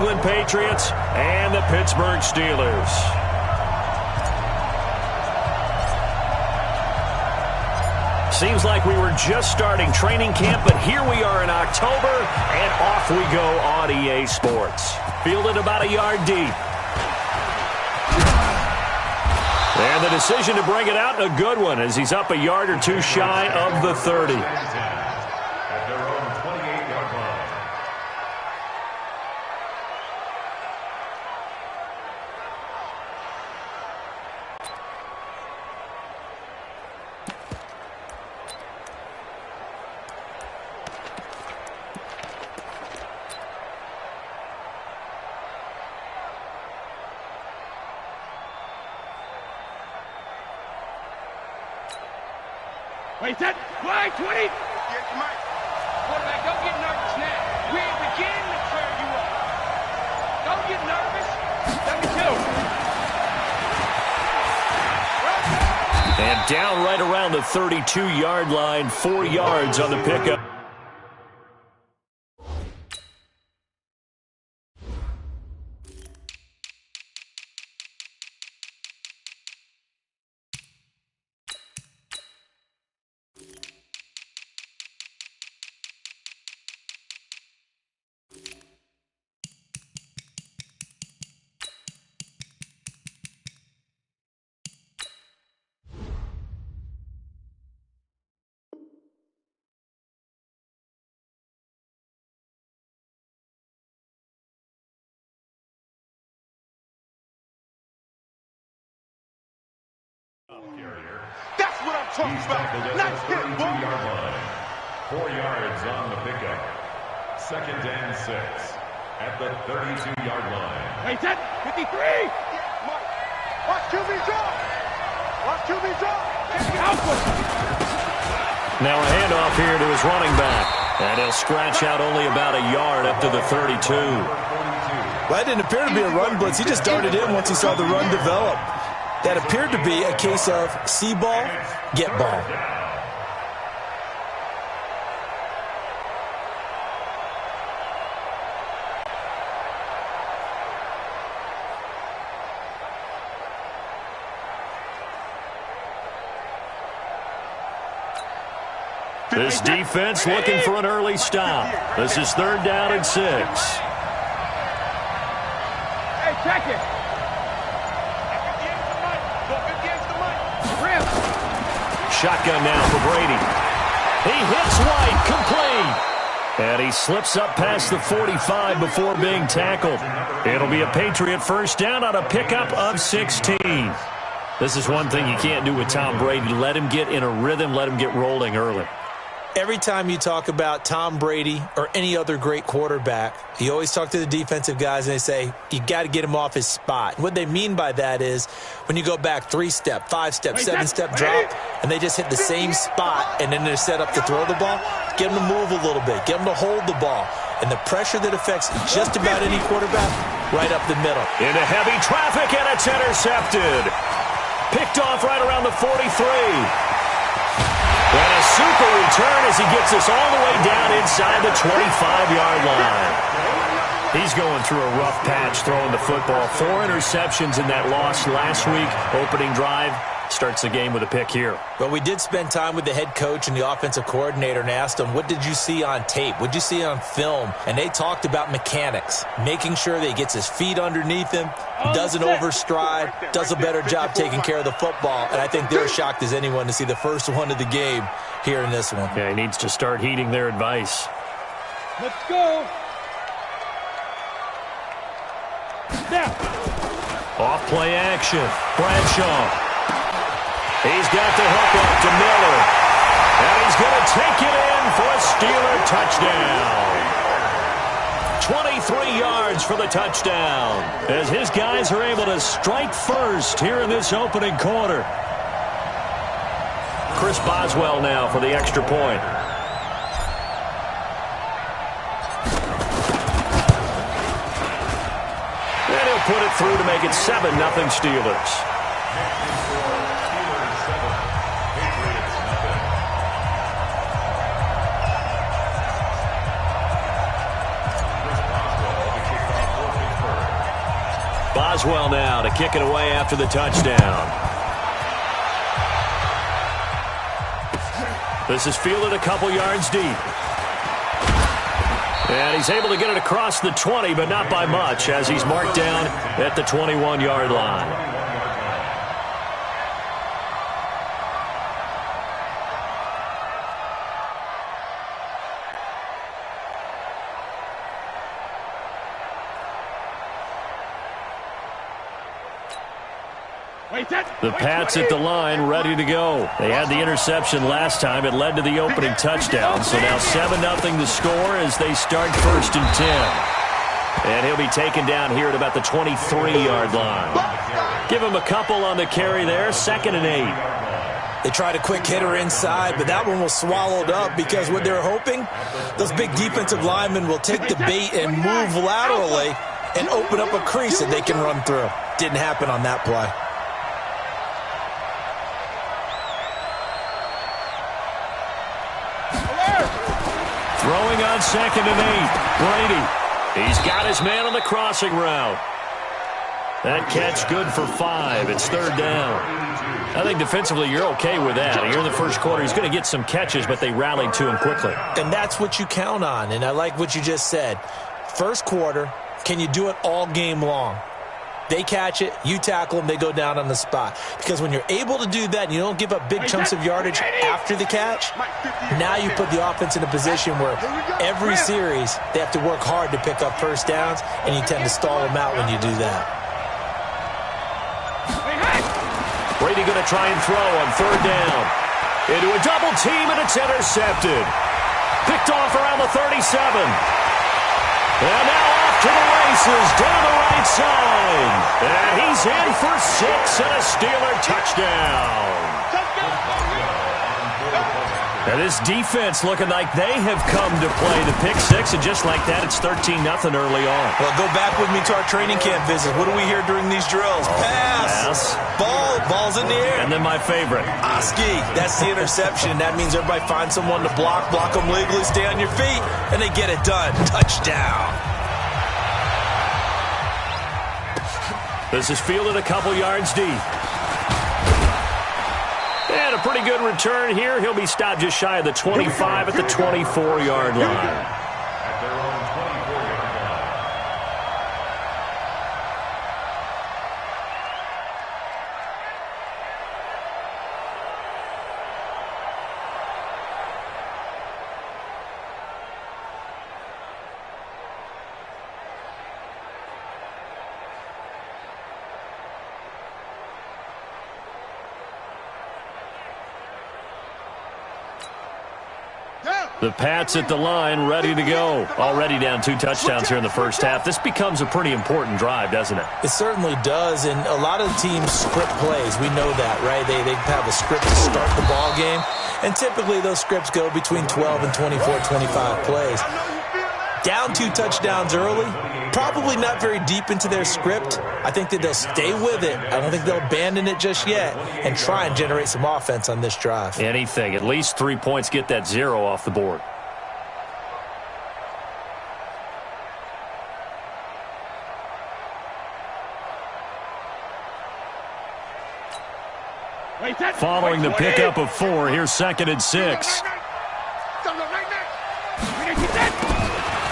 England Patriots and the Pittsburgh Steelers. Seems like we were just starting training camp, but here we are in October, and off we go on EA Sports. Fielded about a yard deep. And the decision to bring it out, a good one, as he's up a yard or two shy of the 30. At their own 28-yard line. Wait, set, play, 20. Quarterback, don't get nervous now. We're beginning to turn you up. Don't get nervous. Number 2. And down right around the 32-yard line, 4 yards on the pickup. That's what I'm talking about. Nice hit, boy. 4 yards on the pickup. 2nd and 6 at the 32-yard line. Wait, set, 53. Watch QB drop. Watch QB drop. Now a handoff here to his running back. And he'll scratch out only about a yard up to the 32. Well, that didn't appear to be a run blitz. He just darted in once he saw the run develop. That appeared to be a case of see ball, get ball. This defense looking for an early stop. This is 3rd down and 6. Hey, check it. Shotgun now for Brady. He hits White, complete. And he slips up past the 45 before being tackled. It'll be a Patriot first down on a pickup of 16. This is one thing you can't do with Tom Brady. Let him get in a rhythm, let him get rolling early. Every time you talk about Tom Brady or any other great quarterback, you always talk to the defensive guys and they say, you got to get him off his spot. What they mean by that is when you go back 3-step, 5-step, 7-step drop, and they just hit the same spot and then they're set up to throw the ball, get them to move a little bit, get them to hold the ball. And the pressure that affects just about any quarterback, right up the middle. Into heavy traffic, and it's intercepted. Picked off right around the 43. And a super return as he gets us all the way down inside the 25-yard line. He's going through a rough patch throwing the football. 4 interceptions in that loss last week. Opening drive starts the game with a pick here. But we did spend time with the head coach and the offensive coordinator and asked them, what did you see on tape? What did you see on film? And they talked about mechanics, making sure that he gets his feet underneath him, doesn't overstride, does a better job taking care of the football. And I think they're shocked as anyone to see the first one of the game here in this one. Yeah, he needs to start heeding their advice. Let's go. Snap. Off play action. Bradshaw. He's got the hook up to Miller. And he's going to take it in for a Steeler touchdown. 23 yards for the touchdown as his guys are able to strike first here in this opening quarter. Chris Boswell now for the extra point. And he'll put it through to make it 7-0 Steelers. Boswell now to kick it away after the touchdown. This is fielded a couple yards deep. And he's able to get it across the 20, but not by much, as he's marked down at the 21-yard line. The Pats at the line, ready to go. They had the interception last time. It led to the opening touchdown. So now 7-0 the score as they start 1st and 10. And he'll be taken down here at about the 23-yard line. Give him a couple on the carry there, 2nd and 8. They tried a quick hitter inside, but that one was swallowed up because what they're hoping, those big defensive linemen will take the bait and move laterally and open up a crease that they can run through. Didn't happen on that play. Throwing on 2nd and 8. Brady. He's got his man on the crossing route. That catch good for 5. It's 3rd down. I think defensively you're okay with that. Here in the first quarter, he's going to get some catches, but they rallied to him quickly. And that's what you count on, and I like what you just said. First quarter, can you do it all game long? They catch it, you tackle them, they go down on the spot. Because when you're able to do that and you don't give up big chunks of yardage after the catch, now you put the offense in a position where every series they have to work hard to pick up first downs, and you tend to stall them out when you do that. Brady going to try and throw on 3rd down. Into a double team, and it's intercepted. Picked off around the 37. And now off to the races, down the right side. And he's in for 6 and a Steeler touchdown. And this defense looking like they have come to play the pick 6, and just like that, it's 13-0 early on. Well, go back with me to our training camp visit. What do we hear during these drills? Pass. Ball's in the air. And then my favorite. Oski, that's the interception. That means everybody finds someone to block them legally, stay on your feet, and they get it done. Touchdown. This is fielded a couple yards deep. And a pretty good return here. He'll be stopped just shy of the 25 at the 24-yard line. The Pats at the line, ready to go. Already down 2 touchdowns here in the first half. This becomes a pretty important drive, doesn't it? It certainly does, and a lot of teams script plays. We know that, right? They have a script to start the ball game, and typically those scripts go between 12 and 24, 25 plays. Down 2 touchdowns early, probably not very deep into their script. I think that they'll stay with it. I don't think they'll abandon it just yet and try and generate some offense on this drive. Anything. At least 3 points, get that 0 off the board. Following the pickup of 4, here's 2nd and 6.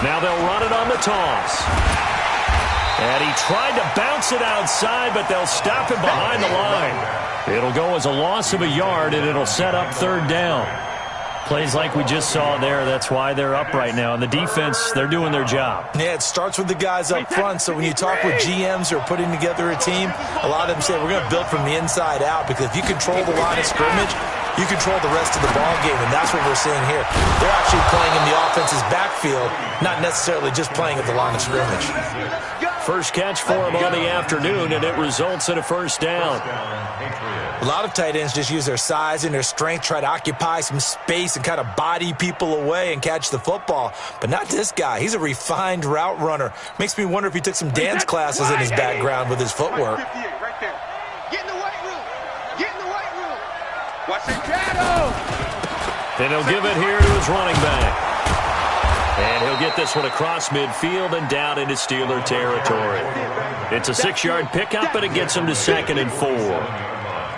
Now they'll run it on the toss. And he tried to bounce it outside, but they'll stop him behind the line. It'll go as a loss of a yard, and it'll set up 3rd down. Plays like we just saw there, that's why they're up right now. And the defense, they're doing their job. Yeah, it starts with the guys up front. So when you talk with GMs who are putting together a team, a lot of them say, we're going to build from the inside out, because if you control the line of scrimmage, you control the rest of the ball game, and that's what we're seeing here. They're actually playing in the offense's backfield, not necessarily just playing at the line of scrimmage. First catch for him on the afternoon, and it results in a 1st down. A lot of tight ends just use their size and their strength, try to occupy some space and kind of body people away and catch the football. But not this guy. He's a refined route runner. Makes me wonder if he took some dance classes in his background with his footwork. Get in the weight room. Get in the weight room. Watch the shadow. And he'll give it here to his running back. And he'll get this one across midfield and down into Steeler territory. It's a 6-yard pickup, but it gets him to 2nd and 4.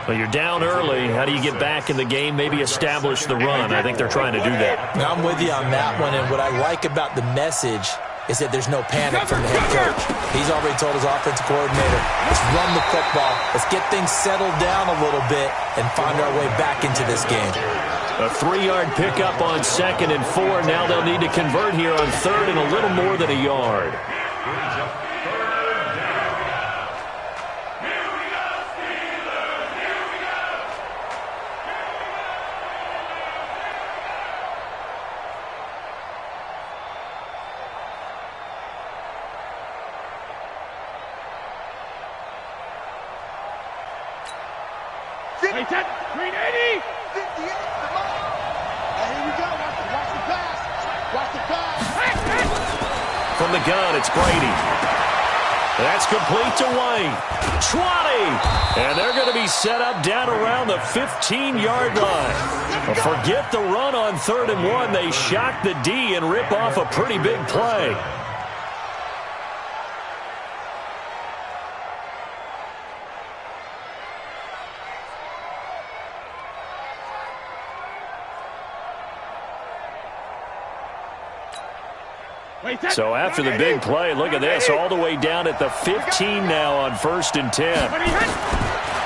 Well, you're down early. How do you get back in the game, maybe establish the run? I think they're trying to do that. I'm with you on that one, and what I like about the message is that there's no panic from the head coach. He's already told his offensive coordinator, let's run the football, let's get things settled down a little bit and find our way back into this game. A 3-yard pickup on 2nd and 4. Now they'll need to convert here on 3rd and a little more than a yard. Wait, that 380. 58, come on. Here we go. Watch the pass. Watch the pass. From the gun, it's Brady. That's complete to White. 20. And they're going to be set up down around the 15-yard line. Well, forget the run on 3rd and 1. They shock the D and rip off a pretty big play. So after the big play, look at this, all the way down at the 15 now on 1st and 10.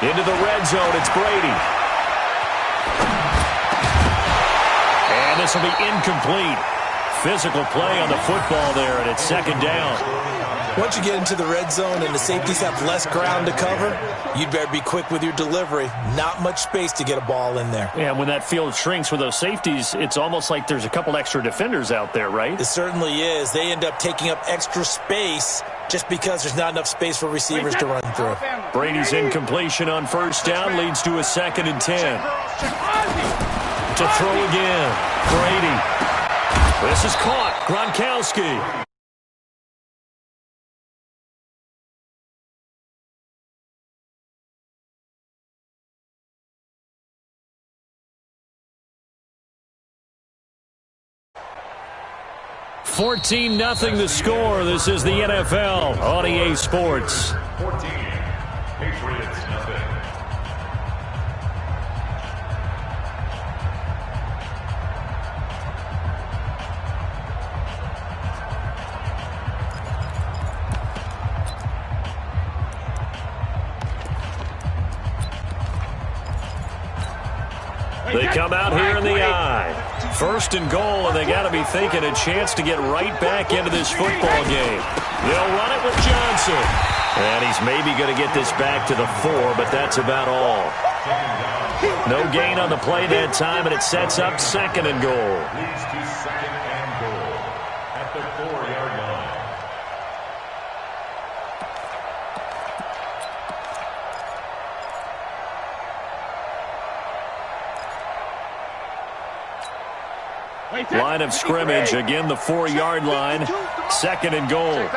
Into the red zone, it's Brady. And this will be incomplete. Physical play on the football there, and it's 2nd down. Once you get into the red zone and the safeties have less ground to cover, you'd better be quick with your delivery. Not much space to get a ball in there. Yeah, when that field shrinks with those safeties, it's almost like there's a couple extra defenders out there, right? It certainly is. They end up taking up extra space just because there's not enough space for receivers to run through. Brady's incompletion on 1st down leads to a 2nd and 10. To throw again. Brady. This is caught. Gronkowski. $14-0 the score. This is the NFL on EA Sports. 14. Patriots, nothing. They come out here in the I. 1st and goal, and they got to be thinking a chance to get right back into this football game. They'll run it with Johnson. And he's maybe going to get this back to the 4, but that's about all. No gain on the play that time, and it sets up 2nd and goal. Leads to 2nd and goal at the 4-yard line. Line of scrimmage, again the 4-yard line. 2nd and goal.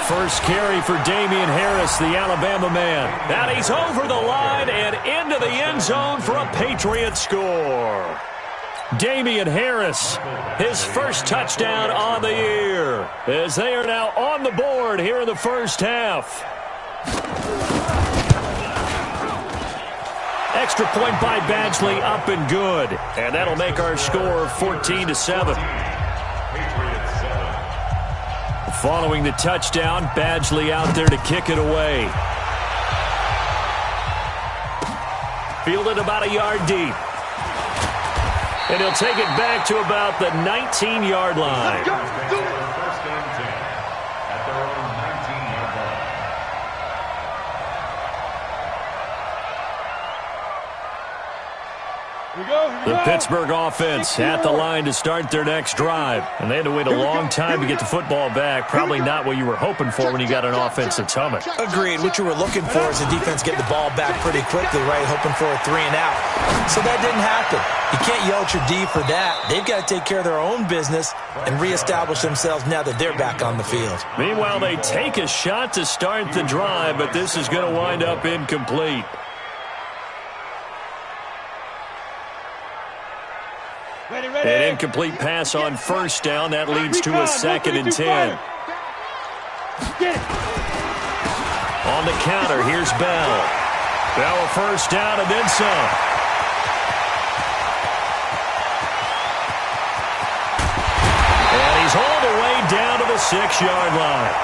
First carry for Damian Harris, the Alabama man. And he's over the line and into the end zone for a Patriot score. Damian Harris, his first touchdown on the year, as they are now on the board here in the first half. Extra point by Badgley, up and good. And that'll make our score 14-7. Following the touchdown, Badgley out there to kick it away. Fielded about a yard deep. And he'll take it back to about the 19-yard line. First and 10 at their own 19-yard line. The Pittsburgh offense at the line to start their next drive. And they had to wait a long time to get the football back. Probably not what you were hoping for when you got an offense that's humming. Agreed. What you were looking for is the defense get the ball back pretty quickly, right? Hoping for a 3 and out. So that didn't happen. You can't yell at your D for that. They've got to take care of their own business and reestablish themselves now that they're back on the field. Meanwhile, they take a shot to start the drive, but this is going to wind up incomplete. incomplete pass on first down. That leads to a 2nd and 10. On the counter, here's Bell. Bell a first down and then some. And he's all the way down to the 6-yard line.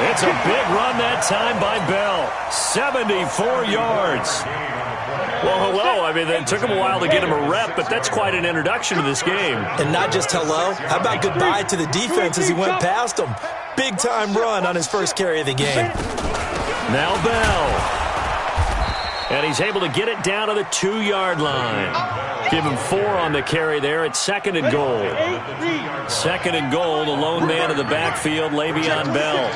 It's a big run that time by Bell. 74 yards. Well, hello. I mean, it took him a while to get him a rep, but that's quite an introduction to this game. And not just hello. How about goodbye to the defense as he went past him? Big-time run on his first carry of the game. Now Bell. And he's able to get it down to the 2-yard line. Give him 4 on the carry there. It's 2nd and goal. 2nd and goal. The lone man in the backfield, Le'Veon Bell.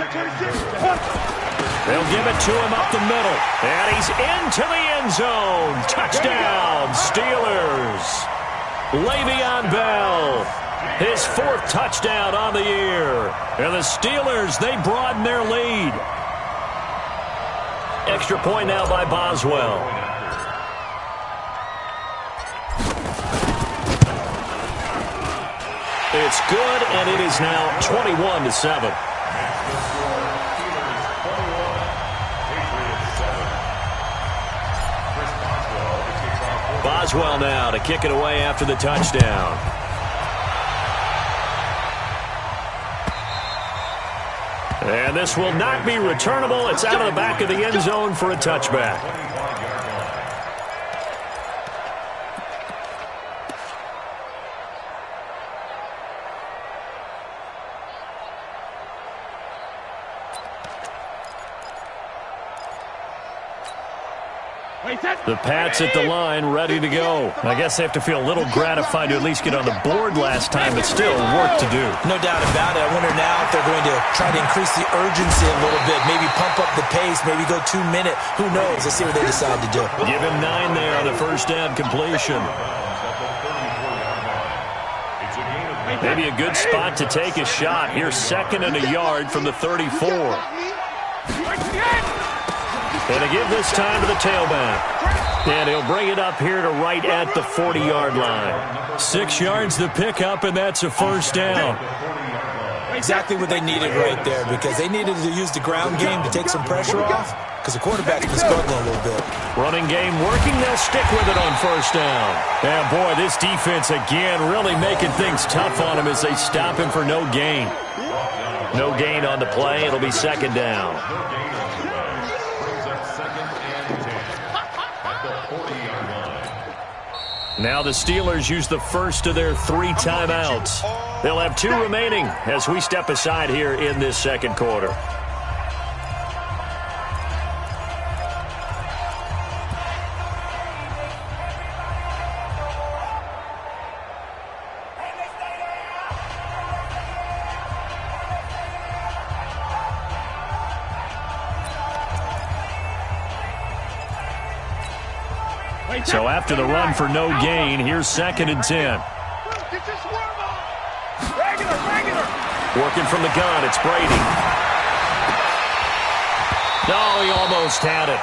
They'll give it to him up the middle. And he's into the end zone. Touchdown, Steelers. Le'Veon Bell. His 4th touchdown on the year. And the Steelers, they broaden their lead. Extra point now by Boswell. It's good, and it is now 21-7. Boswell now to kick it away after the touchdown. And this will not be returnable. It's out of the back of the end zone for a touchback. The Pats at the line, ready to go. I guess they have to feel a little gratified to at least get on the board last time, but still work to do. No doubt about it. I wonder now if they're going to try to increase the urgency a little bit, maybe pump up the pace, maybe go 2-minute. Who knows? Let's see what they decide to do. Give him 9 there on the first down completion. Maybe a good spot to take a shot. Here's 2nd and a yard from the 34. And to give this time to the tailback. And he'll bring it up here to right at the 40-yard line. 6 yards the pickup, and that's a first down. Exactly what they needed right there, because they needed to use the ground game to take some pressure off, because the quarterback's been struggling a little bit. Running game working. They'll stick with it on first down. And, boy, this defense, again, really making things tough on him as they stop him for no gain. No gain on the play. It'll be 2nd down. Now the Steelers use the first of their 3 timeouts. They'll have 2 remaining as we step aside here in this second quarter. So after the run for no gain, here's 2nd and 10. Working from the gun, it's Brady. No, he almost had it.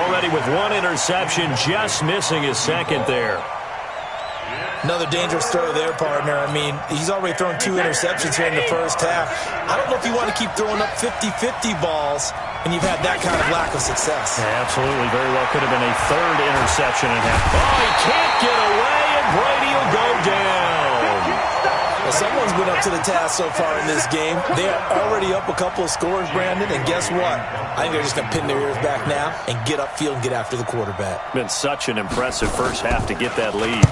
Already with 1 interception, just missing his 2nd there. Another dangerous throw there, partner. I mean, he's already thrown 2 interceptions here in the first half. I don't know if you want to keep throwing up 50-50 balls when you've had that kind of lack of success. Yeah, absolutely. Very well could have been a 3rd interception and half. Oh, he can't get away, and Brady will go down. Well, someone's been up to the task so far in this game. They are already up a couple of scores, Brandon, and guess what? I think they're just going to pin their ears back now and get upfield and get after the quarterback. Been such an impressive first half to get that lead.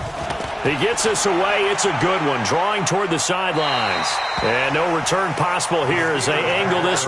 He gets us away. It's a good one. Drawing toward the sidelines. And no return possible here as they angle this.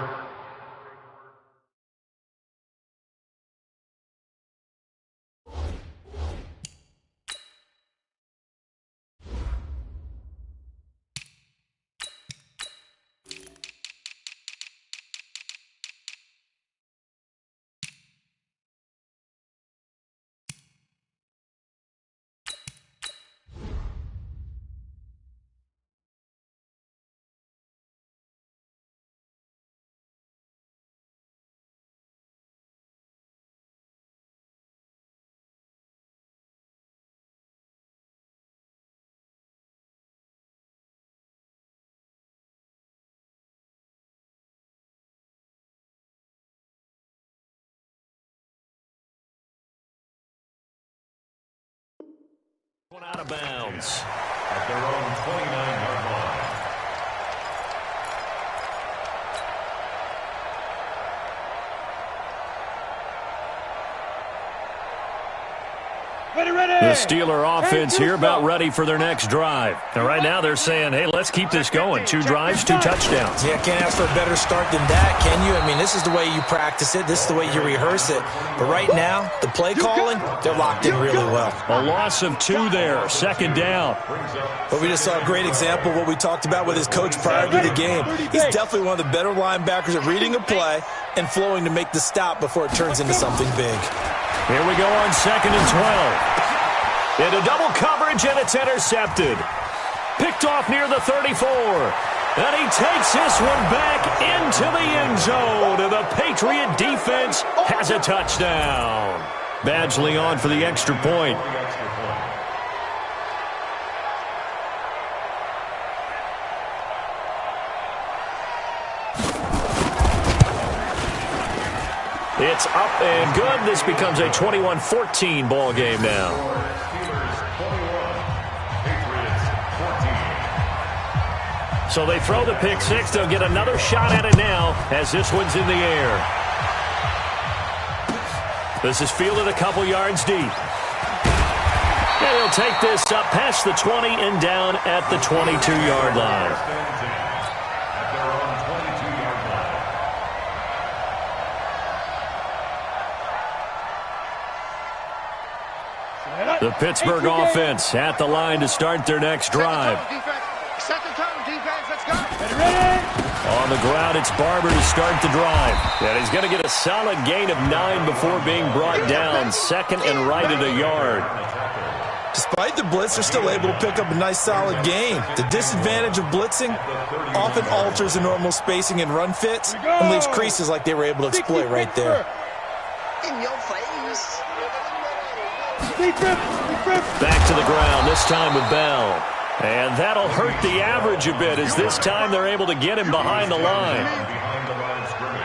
One out of bounds. At their own 29-yard line. The Steeler offense here about ready for their next drive. And right now they're saying, hey, let's keep this going. 2 drives, 2 touchdowns. Yeah, can't ask for a better start than that, can you? I mean, this is the way you practice it. This is the way you rehearse it. But right now, the play calling, they're locked in really well. A loss of 2 there, 2nd down. But we just saw a great example of what we talked about with his coach prior to the game. He's definitely one of the better linebackers at reading a play and flowing to make the stop before it turns into something big. Here we go on 2nd and 12. Into double coverage, and it's intercepted. Picked off near the 34. And he takes this one back into the end zone. And the Patriot defense has a touchdown. Badgley on for the extra point. It's up and good. This becomes a 21-14 ball game now. So they throw the pick 6. They'll get another shot at it now as this one's in the air. This is fielded a couple yards deep. And he'll take this up past the 20 and down at the 22-yard line. The Pittsburgh offense at the line to start their next drive. Second tone, defense, let's go. On the ground, it's Barber to start the drive. And he's going to get a solid gain of 9 before being brought down. 2nd and right at a yard. Despite the blitz, they're still able to pick up a nice, solid gain. The disadvantage of blitzing often alters the normal spacing and run fits and leaves creases like they were able to exploit right there. In your face. Back to the ground, this time with Bell. And that'll hurt the average a bit as this time they're able to get him behind the line. Behind the line of scrimmage.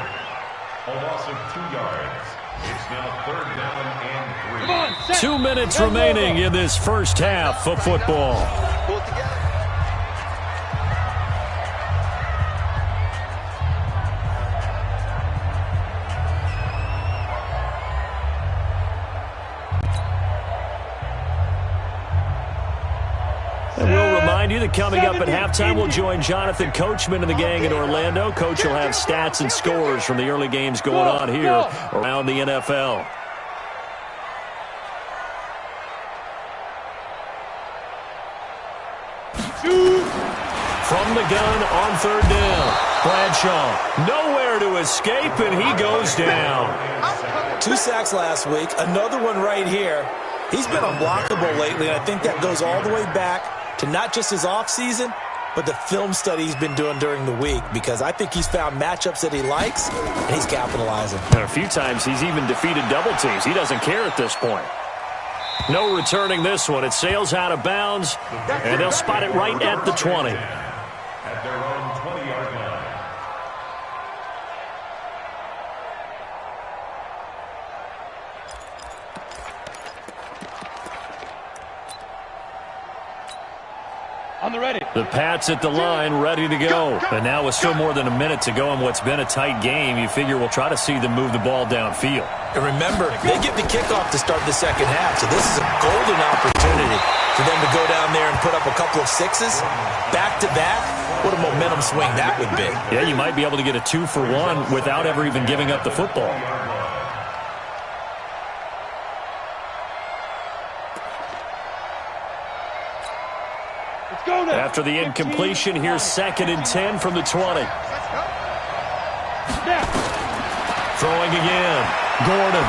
A loss of 2 yards. It's now 3rd down and 3. 2 minutes remaining in this first half of football. And we'll remind you that coming up at halftime, we'll join Jonathan Coachman and the gang in Orlando. Coach will have stats and scores from the early games going on here around the NFL. From the gun on 3rd down. Bradshaw nowhere to escape, and he goes down. 2 sacks last week, another one right here. He's been unblockable lately, and I think that goes all the way back to not just his offseason, but the film study he's been doing during the week, because I think he's found matchups that he likes, and he's capitalizing. And a few times he's even defeated double teams. He doesn't care at this point. No returning this one. It sails out of bounds, and they'll spot it right at the 20. At their own 20-yard line. On the ready. The Pats at the line, ready to go. And now with still more than a minute to go in what's been a tight game, you figure we'll try to see them move the ball downfield. And remember, they get the kickoff to start the second half, so this is a golden opportunity for them to go down there and put up a couple of 6s back-to-back. What a momentum swing that would be. Yeah, you might be able to get a 2-for-1 without ever even giving up the football. After the incompletion, here's 2nd and 10 from the 20. Throwing again. Gordon.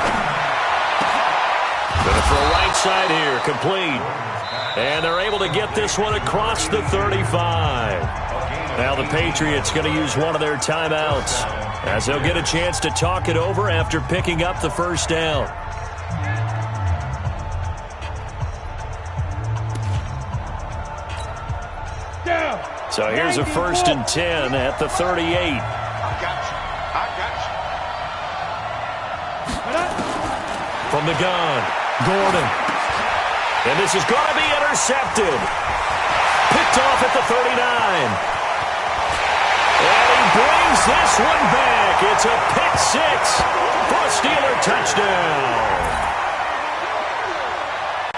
Going to throw right side here. Complete. And they're able to get this one across the 35. Now the Patriots going to use one of their timeouts as they'll get a chance to talk it over after picking up the first down. So here's a 1st and 10 at the 38. I got you. From the gun, Gordon. And this is going to be intercepted. Picked off at the 39. And he brings this one back. It's a pick six for a Steeler touchdown.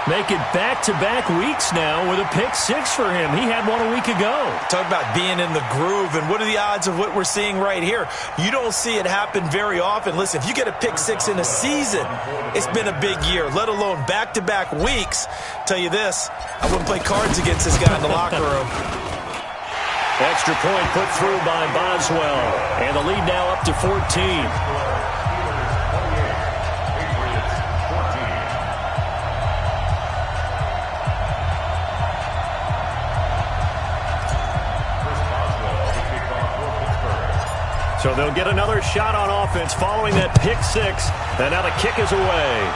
Make it back-to-back weeks now with a pick six for him. He had one a week ago. Talk about being in the groove, and what are the odds of what we're seeing right here? You don't see it happen very often. Listen, if you get a pick six in a season, it's been a big year, let alone back-to-back weeks. Tell you this, I wouldn't play cards against this guy in the locker room. Extra point put through by Boswell. And the lead now up to 14. So they'll get another shot on offense following that pick six. And now the kick is away.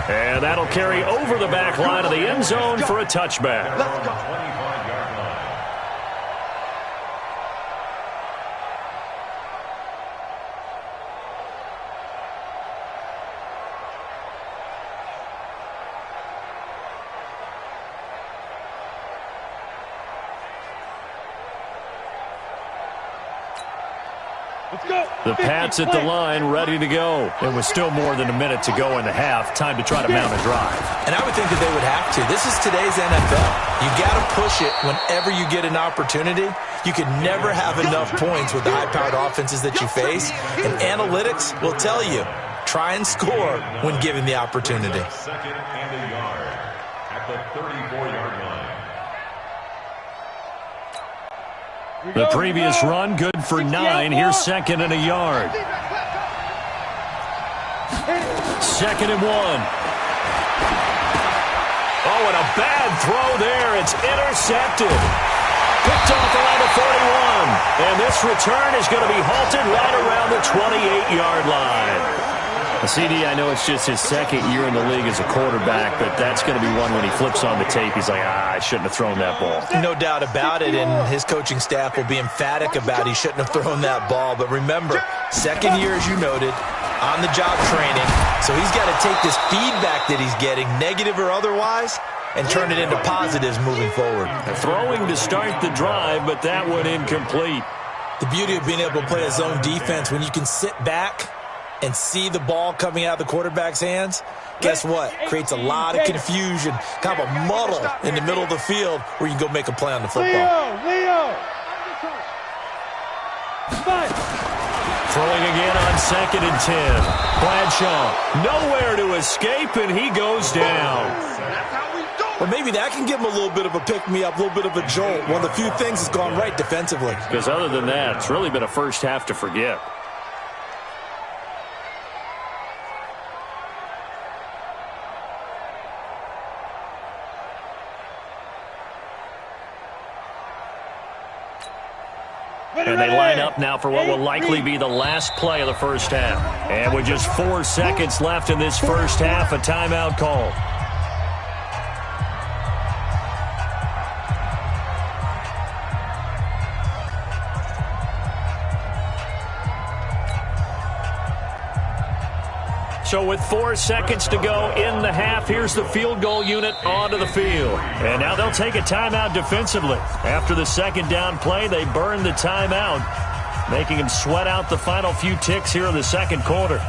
And that'll carry over the back line of the end zone for a touchback. Let's go. 25-yard line. The Pats at the line, ready to go. It was still more than a minute to go in the half. Time to try to mount a drive. And I would think that they would have to. This is today's NFL. You got to push it whenever you get an opportunity. You can never have enough points with the high-powered offenses that you face. And analytics will tell you, try and score when given the opportunity. Second and a yard at the 34-yard line. The previous run, good for 9. Here's second and a yard. Second and 1. Oh, and a bad throw there. It's intercepted. Picked off around the 41. And this return is going to be halted right around the 28-yard line. CD, I know it's just his second year in the league as a quarterback, but that's going to be one when he flips on the tape. He's like, I shouldn't have thrown that ball. No doubt about it, and his coaching staff will be emphatic about he shouldn't have thrown that ball. But remember, second year, as you noted, on-the-job training, so he's got to take this feedback that he's getting, negative or otherwise, and turn it into positives moving forward. Throwing to start the drive, but that one incomplete. The beauty of being able to play a zone defense when you can sit back and see the ball coming out of the quarterback's hands, guess what? Creates a lot of confusion, kind of a muddle in the middle of the field where you can go make a play on the football. Leo! Throwing again on second and 10. Bradshaw, nowhere to escape, and he goes down. Well, maybe that can give him a little bit of a pick-me-up, a little bit of a jolt. One of the few things that's gone right defensively. Because other than that, it's really been a first half to forget. And they line up now for what will likely be the last play of the first half. And with just 4 seconds left in this first half, a timeout call. So with 4 seconds to go in the half, here's the field goal unit onto the field. And now they'll take a timeout defensively. After the second down play, they burn the timeout, making them sweat out the final few ticks here in the second quarter.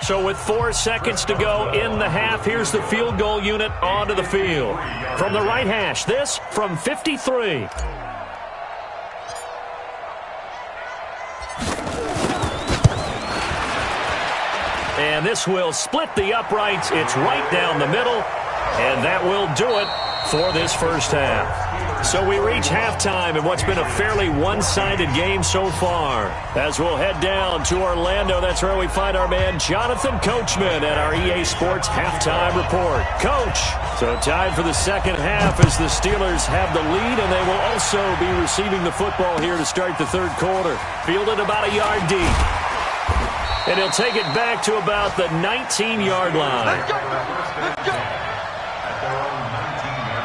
So with 4 seconds to go in the half, here's the field goal unit onto the field. From the right hash, this from 53. And this will split the uprights. It's right down the middle. And that will do it for this first half. So we reach halftime in what's been a fairly one-sided game so far. As we'll head down to Orlando, that's where we find our man Jonathan Coachman at our EA Sports Halftime Report. Coach, so time for the second half as the Steelers have the lead, and they will also be receiving the football here to start the third quarter. Fielded about a yard deep. And he'll take it back to about the 19-yard line. Let's go. Let's go. At their own 19-yard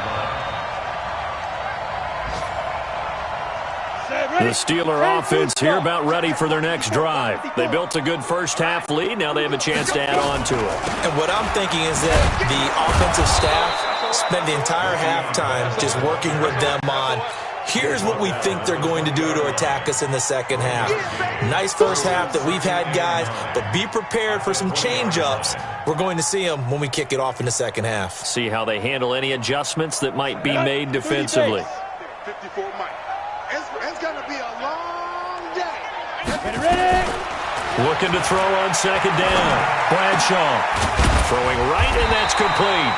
line. The Steeler offense here about ready for their next drive. They built a good first-half lead. Now they have a chance to add on to it. And what I'm thinking is that the offensive staff spend the entire halftime just working with them on, here's what we think they're going to do to attack us in the second half. Nice first half that we've had, guys, but be prepared for some change-ups. We're going to see them when we kick it off in the second half. See how they handle any adjustments that might be made defensively. 54 Mike. It's going to be a long day. Ready? Looking to throw on second down. Bradshaw throwing right, and that's complete.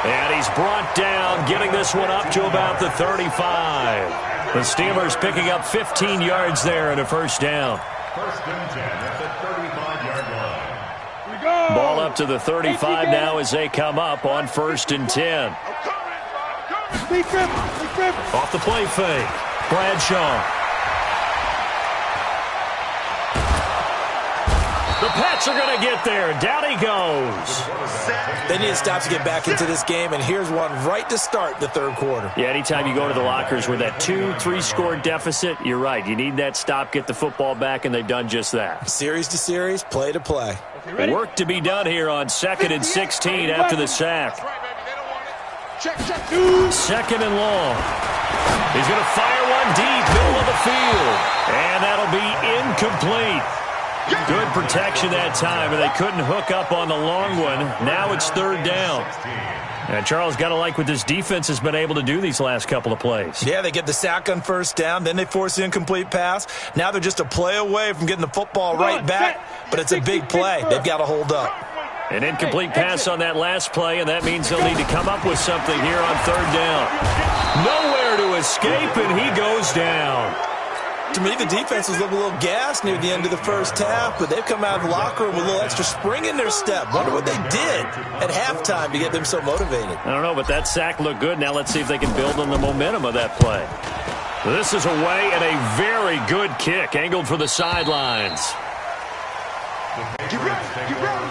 And he's brought down, getting this one up to about the 35. The Steelers picking up 15 yards there and a first down. First and 10 at the 35-yard line. We go. Ball up to the 35 now as they come up on first and 10. Big grip. Off the play fake. Bradshaw. The Pats are going to get there. Down he goes. They need to stop to get back into this game, and here's one right to start the third quarter. Yeah, anytime you go to the lockers with that 2-3 score deficit, you're right. You need that stop, get the football back, and they've done just that. Series to series, play to play. Work to be done here on 2nd and 16 after the sack. Check. Second and long. He's going to fire one deep, middle of the field. And that'll be incomplete. Good protection that time, and they couldn't hook up on the long one. Now it's third down. And Charles, got to like what this defense has been able to do these last couple of plays. Yeah, they get the sack on first down, then they force the incomplete pass. Now they're just a play away from getting the football right back, but it's a big play. They've got to hold up. An incomplete pass on that last play, and that means they'll need to come up with something here on third down. Nowhere to escape, and he goes down. To me, the defense was looking a little gassed near the end of the first half, but they've come out of the locker room with a little extra spring in their step. Wonder what they did at halftime to get them so motivated. I don't know, but that sack looked good. Now let's see if they can build on the momentum of that play. This is away, and a very good kick, angled for the sidelines. Get ready.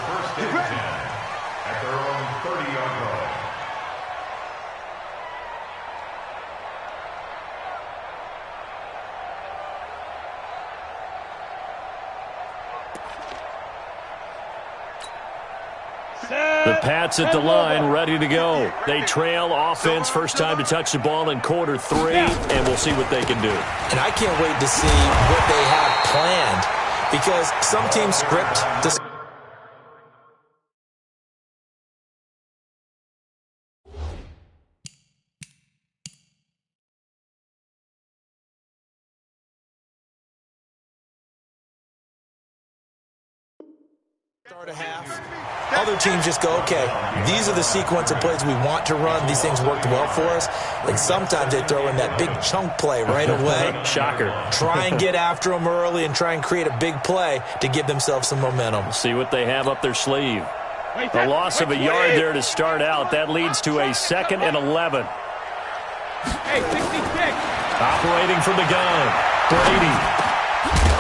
First and 10 at their own 30-yard line. The Pats at the line, ready to go. They trail offense, first time to touch the ball in quarter 3, and we'll see what they can do. And I can't wait to see what they have planned, because some teams script to start a half. Other teams just go, okay, these are the sequence of plays we want to run. These things worked well for us. And sometimes they throw in that big chunk play right away. Shocker. Try and get after them early and try and create a big play to give themselves some momentum. See what they have up their sleeve. A loss of a yard there to start out. That leads to a 2nd and 11. Hey, 66. Operating from the gun. Brady.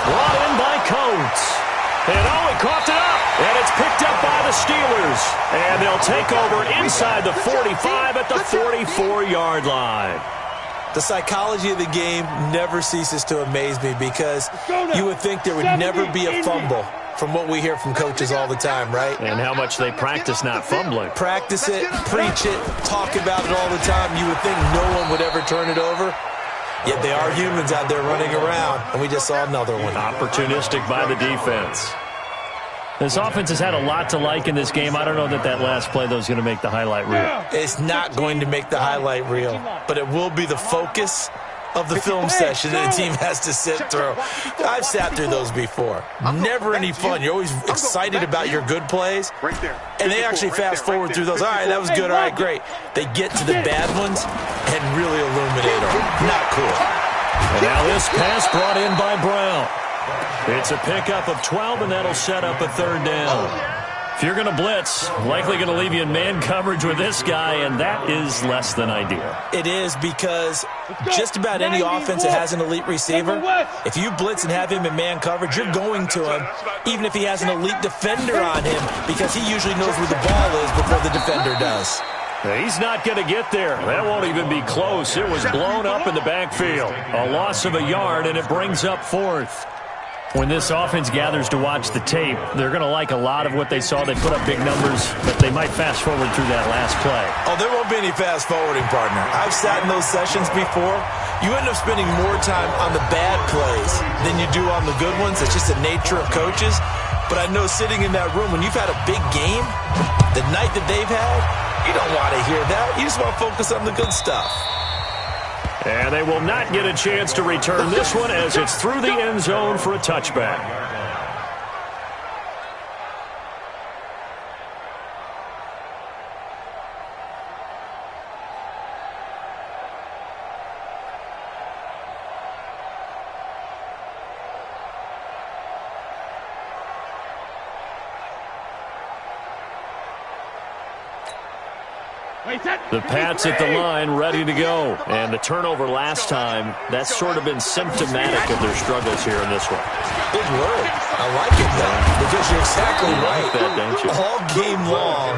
Brought in by Coates. And he coughed it up. And it's picked up by the Steelers. And they'll take over inside the 45 at the 44-yard line. The psychology of the game never ceases to amaze me, because you would think there would never be a fumble from what we hear from coaches all the time, right? And how much they practice not fumbling. Practice it, preach it, talk about it all the time. You would think no one would ever turn it over. Yet they are humans out there running around, and we just saw another one. Opportunistic by the defense. This offense has had a lot to like in this game. I don't know that last play, though, is going to make the highlight reel. It's not going to make the highlight reel, but it will be the focus of the film session that the team has to sit through. I've sat through those before. Never any fun. You're always excited about your good plays, and they actually fast forward through those. All right, that was good. All right, great. They get to the bad ones and really illuminate them. Not cool. And now this pass brought in by Brown. It's a pickup of 12, and that'll set up a third down. If you're going to blitz, likely going to leave you in man coverage with this guy, and that is less than ideal. It is, because just about any offense that has an elite receiver, if you blitz and have him in man coverage, you're going to him, even if he has an elite defender on him, because he usually knows where the ball is before the defender does. He's not going to get there. That won't even be close. It was blown up in the backfield. A loss of a yard, and it brings up fourth. When this offense gathers to watch the tape, they're going to like a lot of what they saw. They put up big numbers, but they might fast forward through that last play. Oh, there won't be any fast forwarding, partner. I've sat in those sessions before. You end up spending more time on the bad plays than you do on the good ones. It's just the nature of coaches. But I know sitting in that room, when you've had a big game, the night that they've had, you don't want to hear that. You just want to focus on the good stuff. And they will not get a chance to return this one as it's through the end zone for a touchback. The Pats at the line, ready to go. And the turnover last time, that's sort of been symptomatic of their struggles here in this one. Big word. I like it, though, because you're exactly right. That, don't you? All game long,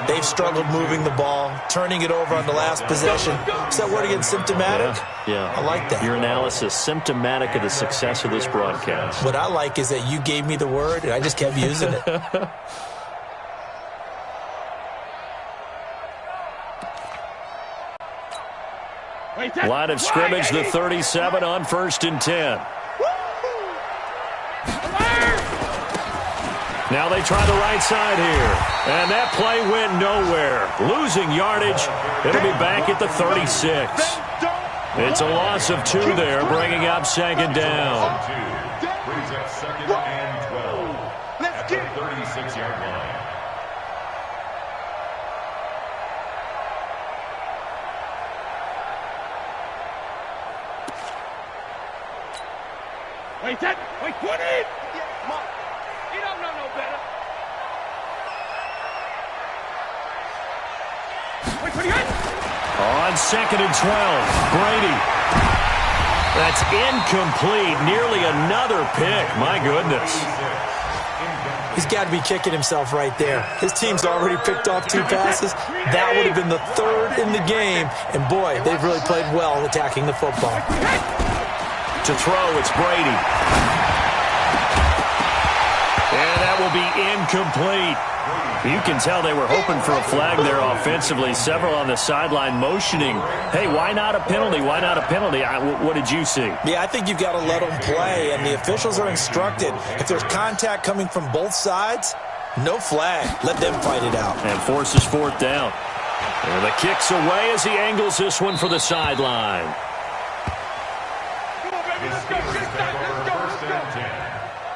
they've struggled moving the ball, turning it over on the last possession. Is that word again, symptomatic? Yeah. I like that. Your analysis, symptomatic of the success of this broadcast. What I like is that you gave me the word, and I just kept using it. Line of scrimmage, the 37 on 1st and 10. Now they try the right side here. And that play went nowhere. Losing yardage. It'll be back at the 36. It's a loss of 2 there, bringing up 2nd down. Brings up 2nd and 12 at the 36-yard line. Wait, put it! He don't know no better. Wait, put it in! On 2nd and 12, Brady. That's incomplete. Nearly another pick. My goodness. He's got to be kicking himself right there. His team's already picked off 2 passes. That would have been the 3rd in the game. And, boy, they've really played well attacking the football. To throw, it's Brady. And that will be incomplete. You can tell they were hoping for a flag there offensively. Several on the sideline motioning, hey, why not a penalty? Why not a penalty? What did you see? Yeah, I think you've got to let them play, and the officials are instructed. If there's contact coming from both sides, no flag. Let them fight it out. And forces 4th down. And the kick's away as he angles this one for the sideline.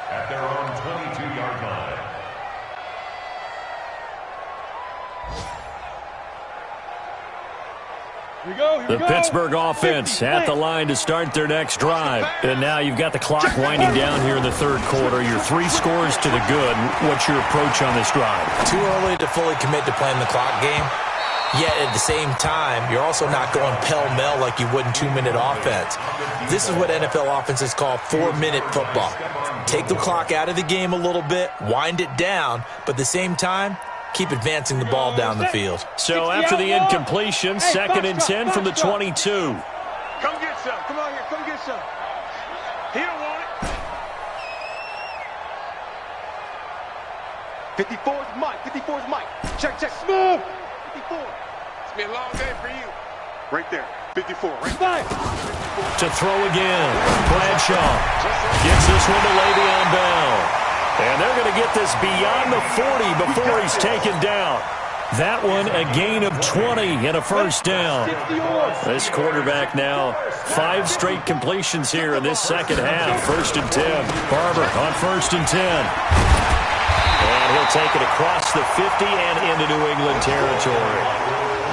At their own 22-yard line. The Pittsburgh offense at the line to start their next drive. And now you've got the clock winding down here in the 3rd quarter. You're 3 scores to the good. What's your approach on this drive? Too early to fully commit to playing the clock game. Yet at the same time, you're also not going pell-mell like you would in 2-minute offense. This is what NFL offenses call 4-minute football. Take the clock out of the game a little bit, wind it down, but at the same time, keep advancing the ball down the field. So after the incompletion, 2nd and 10 from the 22. Come get some. Come on here. Come get some. He don't want it. 54 is Mike. 54 is Mike. Check. Smooth. 54. It's been a long day for you. Right there. 54. Right there. To throw again. Bradshaw gets this one to Le'Veon Bell. And they're going to get this beyond the 40 before he's taken down. That one, a gain of 20 and a 1st down. This quarterback now, 5 straight completions here in this 2nd half. 1st and 10. Barber on 1st and 10. And he'll take it across the 50 and into New England territory.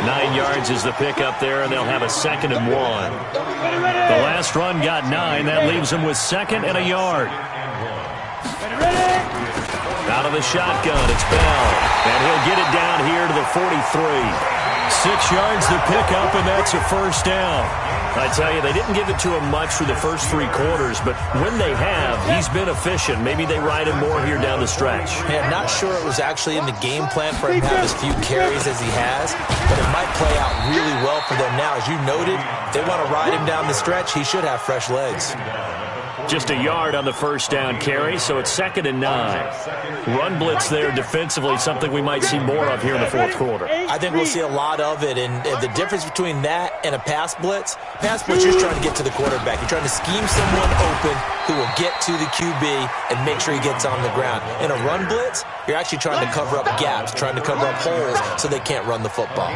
9 yards is the pickup there, and they'll have a 2nd and 1. The last run got 9. That leaves them with 2nd and a yard. Out of the shotgun, it's Bell. And he'll get it down here to the 43. 6 yards the pickup, and that's a 1st down. I tell you, they didn't give it to him much for the first 3 quarters, but when they have, he's been efficient. Maybe they ride him more here down the stretch. Yeah, not sure it was actually in the game plan for him to have as few carries as he has, but it might play out really well for them now. As you noted, if they want to ride him down the stretch, he should have fresh legs. Just a yard on the first down carry, so it's 2nd and 9. Run blitz there defensively, something we might see more of here in the fourth quarter. I think we'll see a lot of it, and the difference between that and a pass blitz, you're just trying to get to the quarterback. You're trying to scheme someone open who will get to the QB and make sure he gets on the ground. In a run blitz, you're actually trying to cover up gaps, trying to cover up holes so they can't run the football.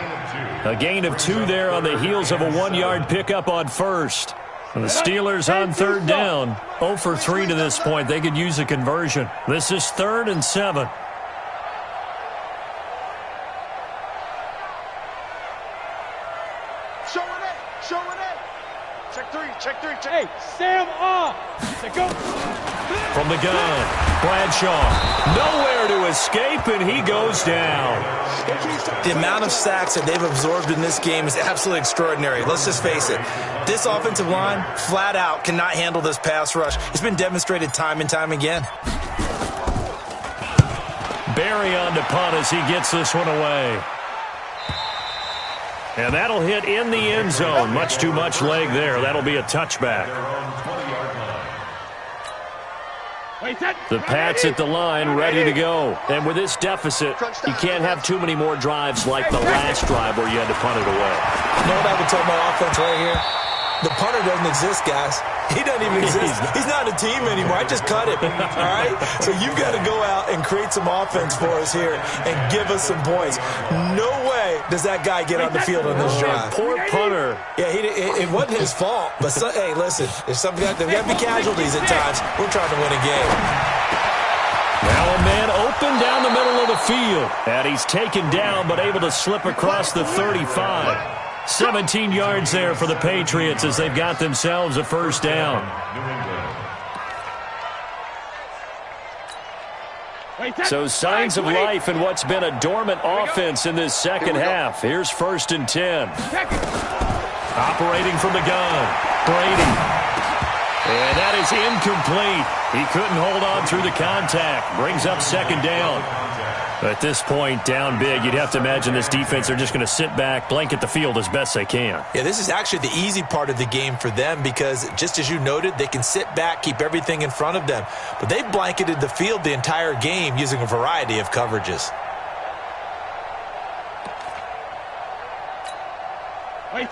A gain of 2 there on the heels of a 1-yard pickup on first. And the Steelers on 3rd down, 0 for 3 to this point. They could use a conversion. This is 3rd and 7. Show it. Check 3, check. Hey, Sam off. Go. From the gun, Bradshaw, nowhere to escape, and he goes down. The amount of sacks that they've absorbed in this game is absolutely extraordinary. Let's just face it. This offensive line, flat out, cannot handle this pass rush. It's been demonstrated time and time again. Barry on to punt as he gets this one away. And that'll hit in the end zone. Much too much leg there. That'll be a touchback. The Pats at the line, ready to go. And with this deficit, you can't have too many more drives like the last drive where you had to punt it away. You know what I would tell my offense right here? The punter doesn't exist, guys. He doesn't even exist. He's not a team anymore. I just cut him, all right? So you've got to go out and create some offense for us here and give us some points. No way does that guy get on the field on this drive. Poor punter. Yeah, it wasn't his fault. But, hey, listen, there's there got to be casualties at times. We're trying to win a game. Now a man open down the middle of the field. And he's taken down but able to slip across the 35. 17 yards there for the Patriots as they've got themselves a first down. So signs of life in what's been a dormant offense in this second half. Here's 1st and 10. Operating from the gun, Brady. And that is incomplete. He couldn't hold on through the contact. Brings up 2nd down. At this point, down big, you'd have to imagine this defense, they're just going to sit back, blanket the field as best they can. Yeah, this is actually the easy part of the game for them because, just as you noted, they can sit back, keep everything in front of them. But they've blanketed the field the entire game using a variety of coverages.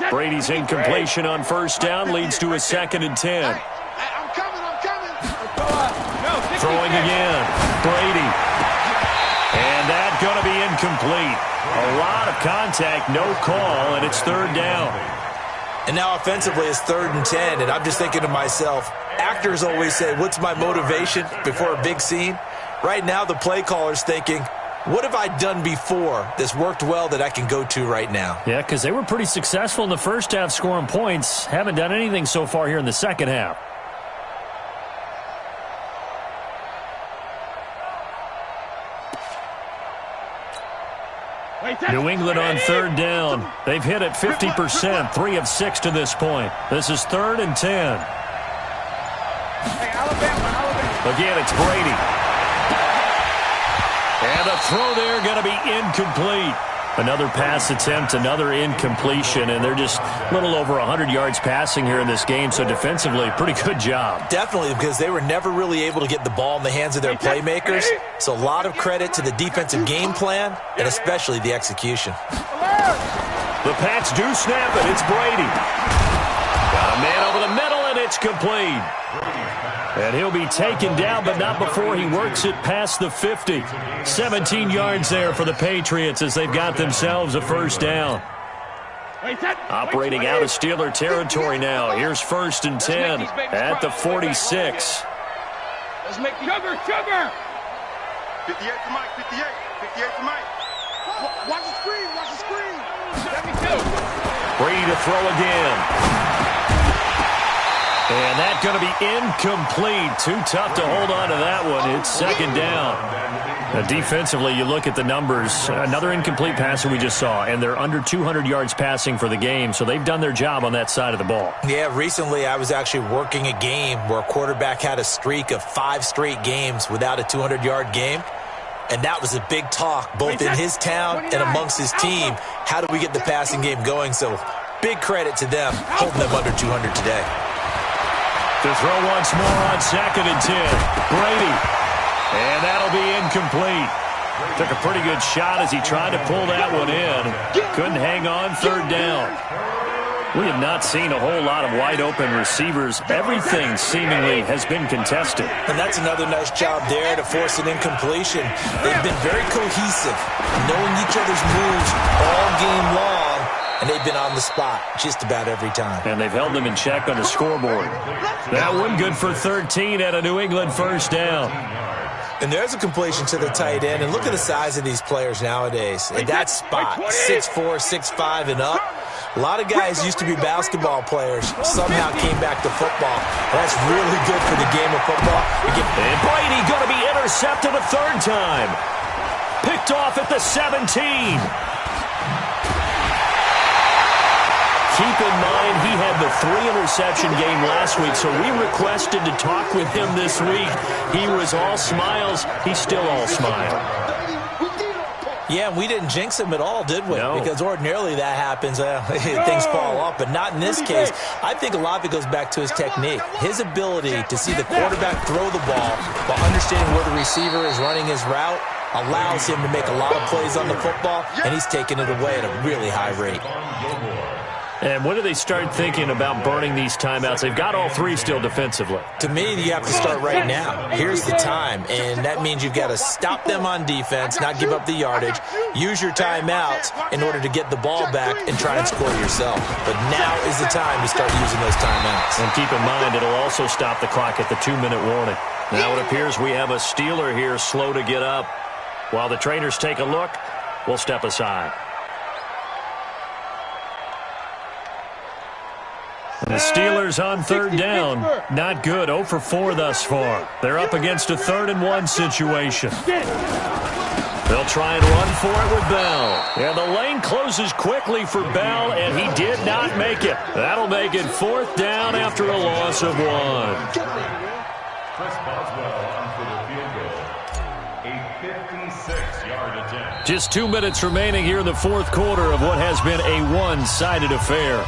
Brady's incompletion on 1st down leads to a 2nd and 10. I'm coming. Throwing again, Brady. And that's going to be incomplete. A lot of contact, no call, and it's 3rd down. And now offensively it's 3rd and 10, and I'm just thinking to myself, actors always say, what's my motivation before a big scene? Right now the play caller's thinking, what have I done before that's worked well that I can go to right now? Yeah, because they were pretty successful in the first half scoring points. Haven't done anything so far here in the second half. New England on 3rd down. They've hit it 50%, 3 of 6 to this point. This is 3rd and 10. Again, it's Brady. And a throw there going to be incomplete. Another pass attempt, another incompletion, and they're just a little over 100 yards passing here in this game, so defensively, pretty good job. Definitely, because they were never really able to get the ball in the hands of their playmakers, so a lot of credit to the defensive game plan, and especially the execution. The Pats do snap it. It's Brady. Got a man over the middle, and it's complete. And he'll be taken down, but not before he works it past the 50. 17 yards there for the Patriots as they've got themselves a first down. Operating out of Steeler territory now. Here's 1st and 10 at the 46. Let's make sugar. 58 to Mike, 58 to Mike. Watch the screen. Brady to throw again. And that that going to be incomplete. Too tough to hold on to that one. It's second down. Defensively, you look at the numbers. Another incomplete passer we just saw, and they're under 200 yards passing for the game, so they've done their job on that side of the ball. Yeah, recently I was actually working a game where a quarterback had a streak of 5 straight games without a 200-yard game, and that was a big talk both in his town and amongst his team. How do we get the passing game going? So big credit to them holding them under 200 today. To throw once more on 2nd and 10. Brady. And that'll be incomplete. Took a pretty good shot as he tried to pull that one in. Couldn't hang on 3rd down. We have not seen a whole lot of wide-open receivers. Everything seemingly has been contested. And that's another nice job there to force an incompletion. They've been very cohesive, knowing each other's moves all game long, and they've been on the spot just about every time. And they've held them in check on the scoreboard. That one good for 13 at a New England 1st down. And there's a completion to the tight end. And look at the size of these players nowadays. At that spot, 6'4", 6'5", and up. A lot of guys used to be basketball players, somehow came back to football. That's really good for the game of football. And Brady going to be intercepted a 3rd time. Picked off at the 17. Keep in mind, he had the 3-interception game last week, so we requested to talk with him this week. He was all smiles. He's still all smile. Yeah, we didn't jinx him at all, did we? No. Because ordinarily that happens. Things fall off, but not in this case. I think a lot of it goes back to his technique. His ability to see the quarterback throw the ball while understanding where the receiver is running his route allows him to make a lot of plays on the football, and he's taking it away at a really high rate. And when do they start thinking about burning these timeouts? They've got all 3 still defensively. To me, you have to start right now. Here's the time, and that means you've got to stop them on defense, not give up the yardage, use your timeouts in order to get the ball back and try and score yourself. But now is the time to start using those timeouts. And keep in mind, it'll also stop the clock at the 2-minute warning. Now it appears we have a Steeler here slow to get up. While the trainers take a look, we'll step aside. The Steelers on 3rd down. Not good. 0 for 4 thus far. They're up against a 3rd and 1 situation. They'll try and run for it with Bell. And the lane closes quickly for Bell, and he did not make it. That'll make it 4th down after a loss of 1. Chris Boswell on for the field goal. A 56-yard attempt. Just 2 minutes remaining here in the 4th quarter of what has been a one-sided affair.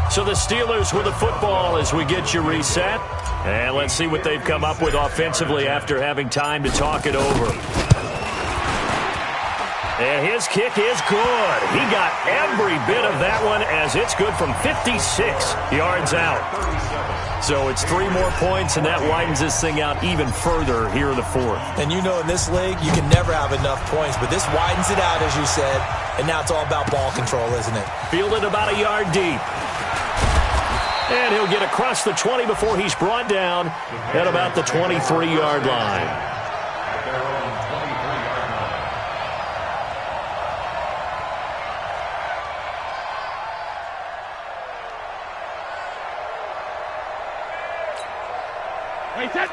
So the Steelers with the football as we get you reset. And let's see what they've come up with offensively after having time to talk it over. And his kick is good. He got every bit of that one as it's good from 56 yards out. So it's 3 more points, and that widens this thing out even further here in the 4th. And you know in this league, you can never have enough points, but this widens it out, as you said, and now it's all about ball control, isn't it? Fielded about a yard deep. And he'll get across the 20 before he's brought down at about the 23-yard line.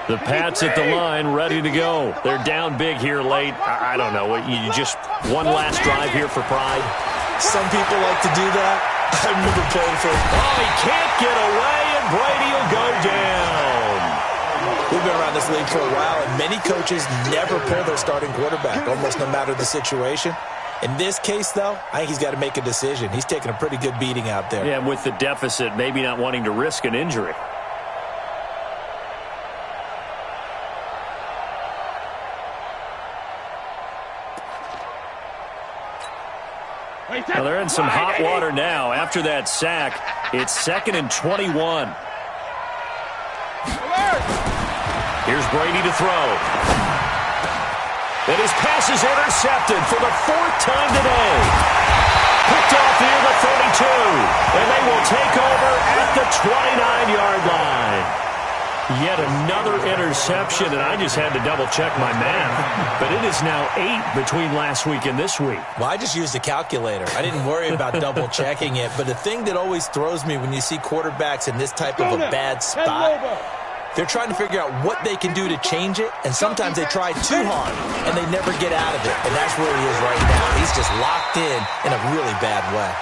The Pats at the line, ready to go. They're down big here late. I don't know. You just one last drive here for pride. Some people like to do that. I remember playing for... Oh, he can't get away, and Brady will go down. We've been around this league for a while, and many coaches never pull their starting quarterback, almost no matter the situation. In this case, though, I think he's got to make a decision. He's taking a pretty good beating out there. Yeah, with the deficit, maybe not wanting to risk an injury. Well, they're in some hot water now. After that sack, it's 2nd and 21. Here's Brady to throw. And his pass is intercepted for the 4th time today. Picked off near the 32. And they will take over at the 29-yard line. Yet another interception, and I just had to double-check my math. But it is now 8 between last week and this week. Well, I just used a calculator. I didn't worry about double-checking it. But the thing that always throws me when you see quarterbacks in this type of a bad spot, they're trying to figure out what they can do to change it, and sometimes they try too hard, and they never get out of it. And that's where he is right now. He's just locked in a really bad way.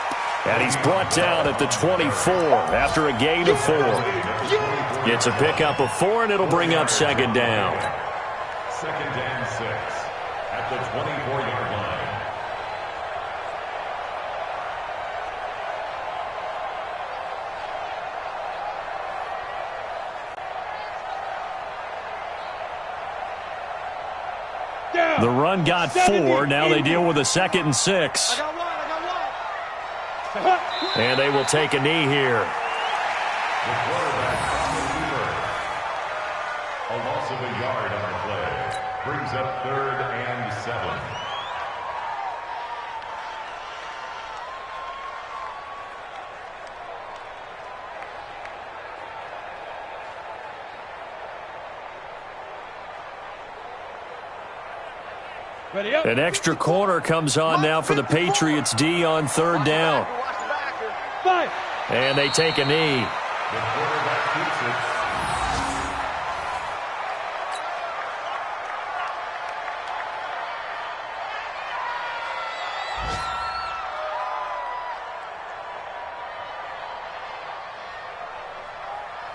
And he's brought down at the 24 after a gain of 4. It's a pickup of 4, and it'll bring up second down. Second and 6 at the 24-yard line. The run got 4. Now they deal with a 2nd and 6. And they will take a knee here. The quarterback on the keeper. A loss of a yard on the play. Brings up 3rd and 7. An extra corner comes on now for the Patriots D on 3rd down. And they take a knee. The quarterback keeps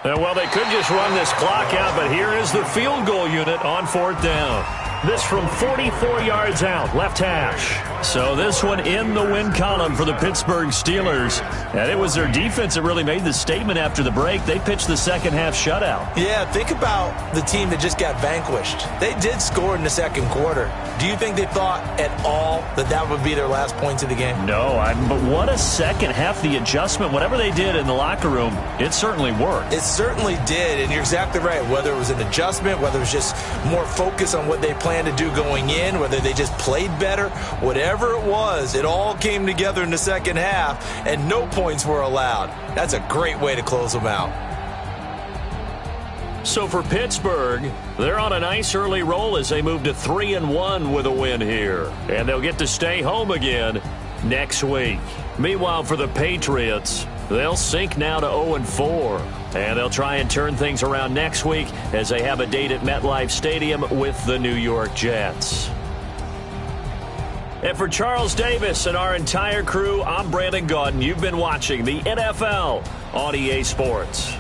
it. Well, they could just run this clock out, but here is the field goal unit on 4th down. This from 44 yards out, left hash. So this one in the win column for the Pittsburgh Steelers. And it was their defense that really made the statement after the break. They pitched the second half shutout. Yeah, think about the team that just got vanquished. They did score in the second quarter. Do you think they thought at all that that would be their last points of the game? No, but what a second half. The adjustment, whatever they did in the locker room, it certainly worked. It certainly did, and you're exactly right. Whether it was an adjustment, whether it was just more focus on what they planned to do going in, whether they just played better, whatever it was, it all came together in the second half, and no points were allowed. That's a great way to close them out. So for Pittsburgh, they're on a nice early roll as they move to 3-1 with a win here. And they'll get to stay home again next week. Meanwhile, for the Patriots, they'll sink now to 0-4. And they'll try and turn things around next week as they have a date at MetLife Stadium with the New York Jets. And for Charles Davis and our entire crew, I'm Brandon Gaudin. You've been watching the NFL on EA Sports.